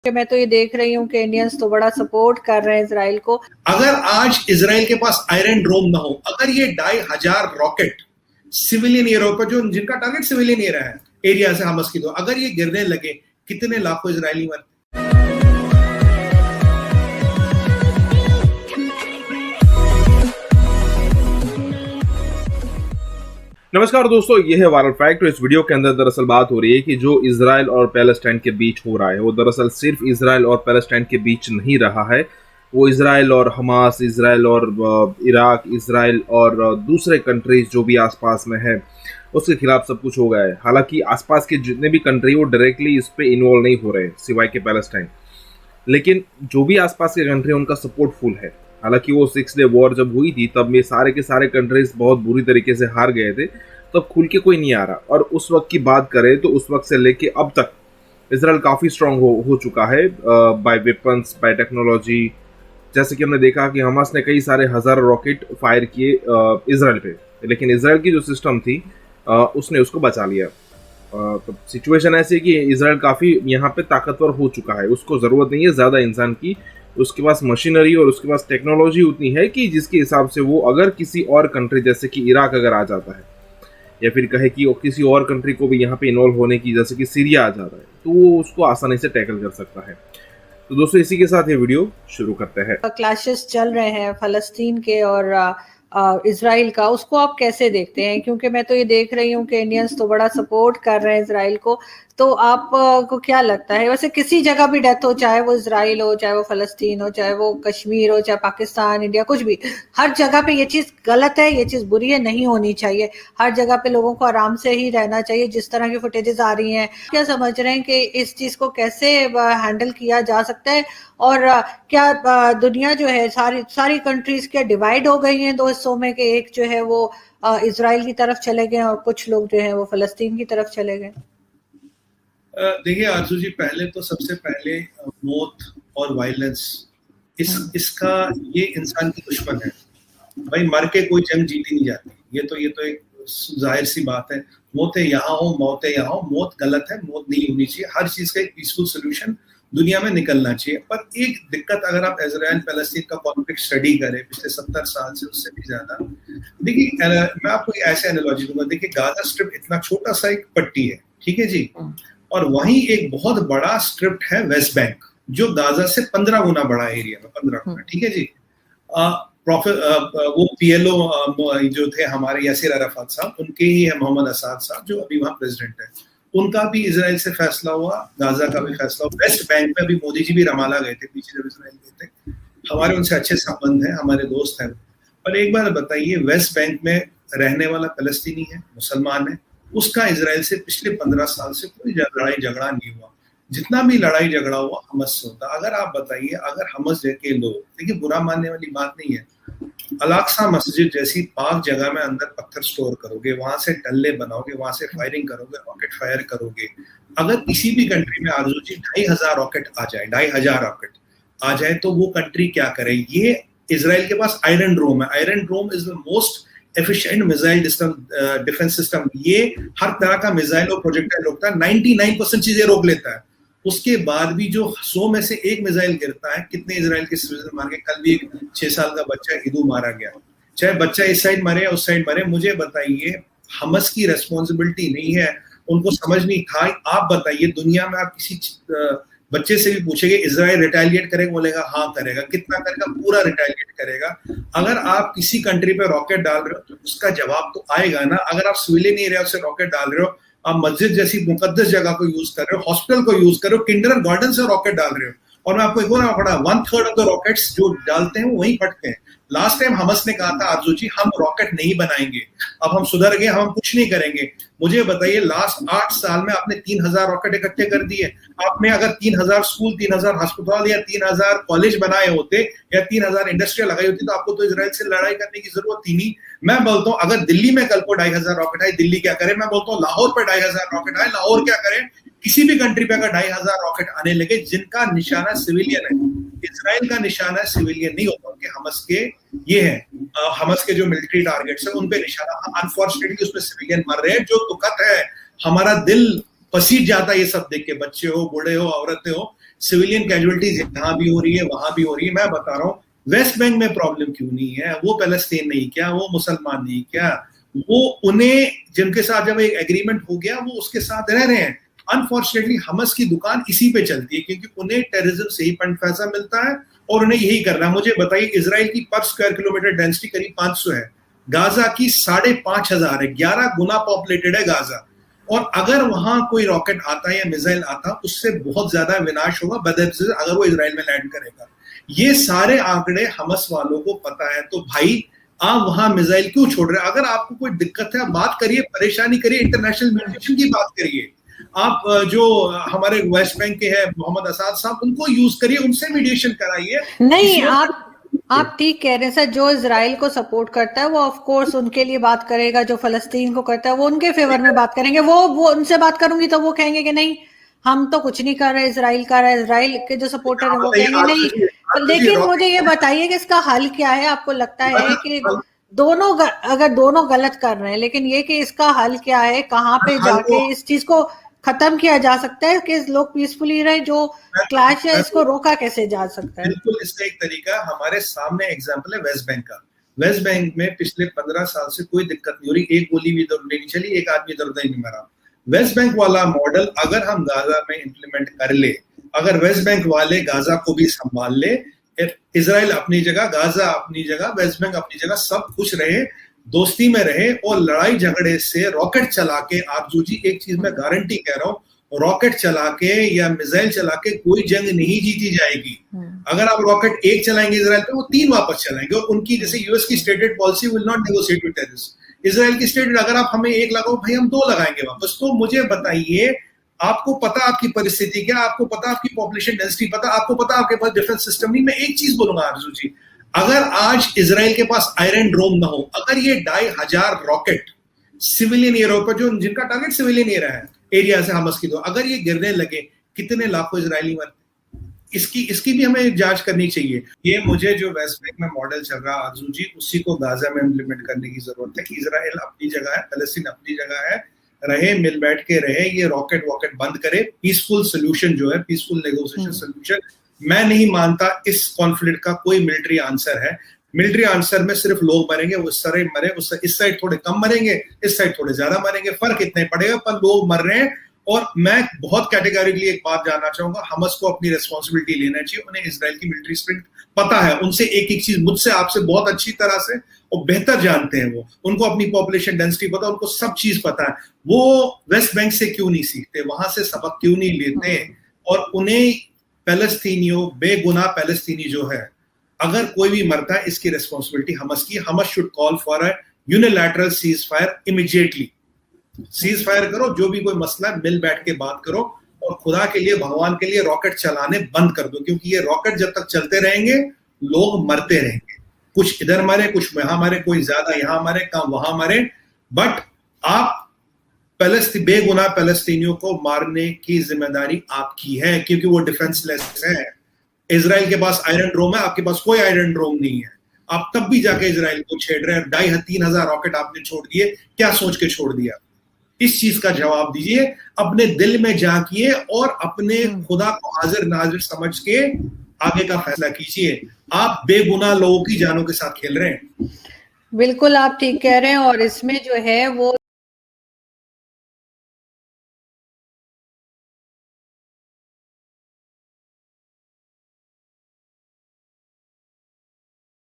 कि मैं तो ये देख रही हूँ कि इंडियंस तो बड़ा सपोर्ट कर रहे हैं इजराइल को। अगर आज इजराइल के पास आयरन ड्रोम ना हो, अगर ये 2,500 रॉकेट सिविलियन एरिया पर, जो जिनका टारगेट सिविलियन एरिया से हमास की, तो अगर ये गिरने लगे, कितने लाखों इजरायली मर। नमस्कार दोस्तों, ये है वायरल फैक्ट। इस वीडियो के अंदर दरअसल बात हो रही है कि जो इजराइल और पैलेस्टाइन के बीच हो रहा है वो दरअसल सिर्फ इजराइल और पैलेस्टाइन के बीच नहीं रहा है। वो इजराइल और हमास, इजराइल और इराक, इजराइल और दूसरे कंट्रीज जो भी आसपास में है उसके खिलाफ सब कुछ हो गया है। हालांकि आसपास के जितने भी कंट्री वो डायरेक्टली इस पे इन्वॉल्व नहीं हो रहे सिवाय के पैलेस्टाइन, लेकिन जो भी आसपास के कंट्री उनका सपोर्ट फुल है। हालांकि वो 6 डे वॉर जब हुई थी तब ये सारे के सारे कंट्रीज बहुत बुरी तरीके से हार गए थे, तब खुल के कोई नहीं आ रहा। और उस वक्त की बात करें तो उस वक्त से लेके अब तक इजराइल काफ़ी स्ट्रांग हो चुका है बाय वेपन्स, बाय टेक्नोलॉजी। जैसे कि हमने देखा कि हमास ने कई सारे हज़ारों रॉकेट फायर किए इजराइल पे, लेकिन इजराइल की जो सिस्टम थी उसने उसको बचा लिया। तो सिचुएशन ऐसी है कि इजराइल काफ़ी यहाँ पे ताकतवर हो चुका है, उसको ज़रूरत नहीं है ज़्यादा इंसान की। उसके पास मशीनरी और उसके पास टेक्नोलॉजी उतनी है कि जिसके हिसाब से वो अगर किसी और कंट्री जैसे कि इराक अगर आ जाता है, या फिर कहे कि किसी और कंट्री को भी यहाँ पे इन्वॉल्व होने की, जैसे कि सीरिया आ जाता है, तो वो उसको आसानी से टैकल कर सकता है। तो दोस्तों, इसी के साथ ये वीडियो शुरू करते हैं। क्लैशेस चल रहे हैं फलस्तीन के और इजराइल का, उसको आप कैसे देखते हैं? क्योंकि मैं तो ये देख रही हूँ कि इंडियंस तो बड़ा सपोर्ट कर रहे हैं इजराइल को। तो आप को क्या लगता है, वैसे किसी जगह भी डेथ हो, चाहे वो इजराइल हो, चाहे वो फलस्तीन हो, चाहे वो कश्मीर हो, चाहे पाकिस्तान, इंडिया, कुछ भी, हर जगह पे ये चीज गलत है, ये चीज बुरी है, नहीं होनी चाहिए। हर जगह पे लोगों को आराम से ही रहना चाहिए। जिस तरह की फुटेजेस आ रही हैं, क्या समझ रहे हैं कि इस चीज को कैसे हैंडल किया जा सकता है? और क्या दुनिया जो है, सारी कंट्रीज क्या डिवाइड हो गई हैं दो हिस्सों में, कि एक जो है वो इजराइल की तरफ चले गए और कुछ लोग जो है वो फलस्तीन की तरफ चले गए? देखिए आरजू जी, पहले तो सबसे पहले मौत और वायलेंस इसका ये इंसान की दुश्मन है भाई। मर के कोई जंग जीती नहीं जाती, ये तो एक जाहिर सी बात है। मौतें यहाँ हो, मौतें यहाँ हो, मौत गलत है, मौत नहीं होनी चाहिए। हर चीज का एक पीसफुल सोल्यूशन दुनिया में निकलना चाहिए। पर एक दिक्कत, अगर आप इजराइल पैलेस्टीन का कॉन्फ्लिक्ट स्टडी करें पिछले 70 साल से, उससे भी ज्यादा, देखिए मैं आपको ऐसे एनालॉजी दूंगा। देखिए, गाजा स्ट्रिप इतना छोटा सा एक पट्टी है, ठीक है जी, और वहीं एक बहुत बड़ा स्ट्रिप है वेस्ट बैंक, जो गाजा से 15 गुना बड़ा एरिया में, 15 गुना, ठीक है जी। वो पीएलओ जो थे हमारे यासिर अराफात साहब, उनके ही है मोहम्मद असाद साहब जो अभी वहां प्रेसिडेंट है, उनका भी इजराइल से फैसला हुआ, गाजा का भी फैसला हुआ। वेस्ट बैंक में अभी मोदी जी भी रमाला गए थे पीछे जब इजराइल गए थे। हमारे उनसे अच्छे संबंध हैं, हमारे दोस्त हैं। पर एक बार बताइए, वेस्ट बैंक में रहने वाला फलस्तीनी है, मुसलमान है, उसका इजराइल से पिछले 15 साल से कोई लड़ाई झगड़ा नहीं हुआ। जितना भी लड़ाई झगड़ा हुआ हमस से होता। अगर आप बताइए, अगर हमस के लोग, देखिए बुरा मानने वाली बात नहीं है, अलाक्सा मस्जिद जैसी पाक जगह में अंदर पत्थर स्टोर करोगे, वहां से टल्ले बनाओगे, वहां से फायरिंग करोगे, रॉकेट फायर करोगे। अगर किसी भी कंट्री में आरजू जी 2,500 रॉकेट आ जाए, 2,500 रॉकेट आ जाए, तो वो कंट्री क्या करे? ये इजराइल के पास आयरन ड्रोम है। Iron dome is the most efficient missile defence system. ये हर तरह का मिसाइल और प्रोजेक्टाइल रोकता है, 99% चीजें रोक लेता है। उसके बाद भी जो 100 में से एक मिसाइल गिरता है, कितने इजराइल के सिविलियन मार गए? कल भी एक 6 साल का बच्चा हिदू मारा गया। चाहे बच्चा इस साइड मरे या उस साइड मरे, मुझे बताइए, हमस की रेस्पॉन्सिबिलिटी नहीं है? उनको समझ नहीं था? आप बताइए, दुनिया में आप किसी बच्चे से भी पूछेंगे इजराइल रिटेलिएट करेगा, बोलेगा हाँ करेगा। कितना करेगा? पूरा रिटेलिएट करेगा। अगर आप किसी कंट्री पे रॉकेट डाल रहे हो तो उसका जवाब तो आएगा ना। अगर आप सिविलियन एरिया से रॉकेट डाल रहे हो, आप मस्जिद जैसी मुकद्दस जगह को यूज कर रहे हो, हॉस्पिटल को यूज कर रहे हो, किंडर गार्डन से रॉकेट डाल रहे हो, और मैं आपको एक और पढ़ा, 1/3 ऑफ द रॉकेट्स जो डालते हैं वहीं फटते हैं। लास्ट टाइम हमस ने कहा था आरजू जी, हम रॉकेट नहीं बनाएंगे, अब हम सुधर गए, हम कुछ नहीं करेंगे। मुझे बताइए, लास्ट 8 साल में आपने 3,000 रॉकेट इकट्ठे कर दिए। आपने अगर 3,000 स्कूल, 3,000 अस्पताल या 3,000 कॉलेज बनाए होते या 3,000 इंडस्ट्रियल लगाई होती, तो आपको तो इजराइल से लड़ाई करने की जरूरत ही नहीं। मैं बोलता हूँ, अगर दिल्ली में कल को 2,500 रॉकेट आए, दिल्ली क्या करे? मैं बोलता हूँ लाहौर पे 2,500 रॉकेट आए, लाहौर क्या करे? किसी भी कंट्री पे अगर 2,500 रॉकेट आने लगे, जिनका निशाना सिविलियन है, इजराइल का निशाना सिविलियन नहीं होता, उनके हमस के ये है, हमस के जो मिलिट्री टारगेट्स है उन पे निशाना। अनफॉर्चुनेटली उसमें सिविलियन मर रहे हैं, जो दुखद है। हमारा दिल पसीज जाता है ये सब देख के, बच्चे हो, बूढ़े हो, औरतें हो। सिविलियन कैजुअलिटीज यहाँ भी हो रही है, वहां भी हो रही है। मैं बता रहा हूँ वेस्ट बैंक में प्रॉब्लम क्यों नहीं है, वो पैलेस्टीन नहीं क्या, वो मुसलमान नहीं क्या, वो उन्हें जिनके साथ जब एक एग्रीमेंट हो गया वो उसके साथ रह रहे हैं। अनफॉर्चुनेटली हमास की दुकान इसी पे चलती है क्योंकि उन्हें टेररिज्म से ही फंड पैसा मिलता है और उन्हें यही करना है। मुझे बताइए, इजराइल की पर स्क्वायर किलोमीटर डेंसिटी करीब 500 है, गाजा की 5,500 है, 11 गुना पॉपुलेटेड है गाजा। और अगर वहां कोई रॉकेट आता है या मिसाइल आता, उससे बहुत ज्यादा विनाश होगा बदनसीब अगर वो इजराइल में लैंड करेगा। ये सारे आंकड़े हमास वालों को पता है। तो भाई आप वहां मिसाइल क्यों छोड़ रहे हैं? अगर आपको कोई दिक्कत है बात करिए, परेशानी करिए, इंटरनेशनल मीडिएशन की बात करिए। आप जो हमारे वेस्ट बैंक के हैं मोहम्मद असाद साहब, उनको यूज करिए, उनसे मीडिएशन कराइए। नहीं, आप ठीक कह रहे हैं सर। जो इजराइल को सपोर्ट करता है वो ऑफ कोर्स उनके लिए बात करेगा, जो फलस्तीन को करता है वो उनके फेवर में बात करेंगे। वो उनसे बात करूंगी तो वो कहेंगे कि नहीं हम तो कुछ नहीं कर रहे, इजराइल कर रहा है। इजराइल के जो सपोर्टर है वो कहेंगे नहीं। लेकिन मुझे ये बताइए कि इसका हल क्या है? आपको लगता है कि अगर दोनों गलत कर रहे हैं, लेकिन ये कि इसका हल क्या है, कहाँ पे जाके इस चीज को खत्म किया जा सकता है कि लोग पीसफुली रहे? जो क्लैश है इसको रोका कैसे जा सकता है? बिल्कुल, इसका एक तरीका हमारे सामने एग्जांपल है वेस्ट बैंक का। वेस्ट बैंक में पिछले 15 साल से कोई दिक्कत नहीं हो रही, एक गोली भी इधर नहीं चली, एक आदमी इधर उधर नहीं मरा। वेस्ट बैंक वाला मॉडल अगर हम गाजा में इंप्लीमेंट कर ले, अगर वेस्ट बैंक वाले गाजा को भी संभाल ले, इजराइल अपनी जगह, गाजा अपनी जगह, वेस्ट बैंक अपनी जगह, सब खुश रहे, दोस्ती में रहे और लड़ाई झगड़े से रॉकेट चला के, आरजू जी एक चीज मैं गारंटी कह रहा हूँ, रॉकेट चला के या मिसाइल चला के कोई जंग नहीं जीती जाएगी। अगर आप रॉकेट एक चलाएंगे इजराइल पे, वो 3 वापस चलाएंगे। और उनकी जैसे यूएस की stated policy will not negotiate with terrorist. Israel की स्टेटेड अगर आप हमें एक लगाओ भाई, हम 2 लगाएंगे वापस। तो मुझे बताइए, आपको पता आपकी परिस्थिति क्या, आपको पता आपकी पॉपुलेशन डेंसिटी पता, आपको पता आपके पास डिफेंस सिस्टम नहीं। मैं एक चीज बोलूंगा आरजू जी, अगर आज इजराइल के पास आयरन डोम ना हो, अगर ये 2,500 रॉकेट सिविलियन एरिया पर, जो जिनका टारगेट सिविलियन एरिया से हमास की, तो अगर ये गिरने लगे, कितने लाखों इजरायली मरते? इसकी भी हमें जांच करनी चाहिए। ये मुझे जो वेस्ट बैंक में मॉडल चल रहा है आरजू जी, उसी को गाजा में इम्प्लीमेंट करने की जरूरत है कि इजराइल अपनी जगह है, फलस्तीन अपनी जगह है, रहे, मिल बैठ के रहे, ये रॉकेट वॉकेट बंद करे, पीसफुल सोल्यूशन जो है, पीसफुल नेगोशिएशन सोल्यूशन। मैं नहीं मानता इस कॉन्फ्लिक्ट का कोई मिलिट्री आंसर है। मिलिट्री आंसर में सिर्फ लोग मरेंगे, वो इस साइड मरे, इस साइड थोड़े कम मरेंगे, इस साइड थोड़े ज्यादा मरेंगे, फर्क इतना ही पड़ेगा, पर लोग मर रहे हैं। और मैं बहुत कैटेगोरिकली एक बात जानना चाहूंगा, हमास को अपनी रिस्पॉन्सिबिलिटी लेना चाहिए। उन्हें इजराइल की मिलिट्री स्ट्रेंथ पता है, उनसे एक एक चीज मुझसे आपसे बहुत अच्छी तरह से और बेहतर जानते हैं वो, उनको अपनी पॉपुलेशन डेंसिटी पता, उनको सब चीज पता है। वो वेस्ट बैंक से क्यों नहीं सीखते, वहां से सबक क्यों नहीं लेते? और उन्हें पैलेस्तीनियों, बेगुनाह पैलेस्तीनी जो है, अगर कोई भी मरता है, इसकी रिस्पॉन्सिबिलिटी हमास की। Hamas should call for a unilateral cease fire immediately. Cease fire करो, जो भी कोई मसला है मिल बैठ के बात करो, और खुदा के लिए, भगवान के लिए रॉकेट चलाने बंद कर दो, क्योंकि ये रॉकेट जब तक चलते रहेंगे लोग मरते रहेंगे। कुछ इधर मरे, कुछ वहां मरे, कोई ज्यादा यहां मरे, कम वहां मरे, बट आप बेगुनाह पैलेस्तीनियों को मारने की जिम्मेदारी आपकी है, क्योंकि वो डिफेंसलेस है। इजराइल के पास आयरन ड्रोम है, आपके पास कोई आयरन ड्रोम नहीं है, आप तब भी जाके इजराइल को छेड़ रहे हैं। 2,500-3,000 रॉकेट आपने छोड़ दिए, क्या सोच के छोड़ दिया? इस चीज का जवाब दीजिए, अपने दिल में झांकिए और अपने खुदा को हाजिर नाजिर समझ के आगे का फैसला कीजिए। आप बेगुनाह लोगों की जानों के साथ खेल रहे हैं। बिल्कुल आप ठीक कह रहे हैं। और इसमें जो है वो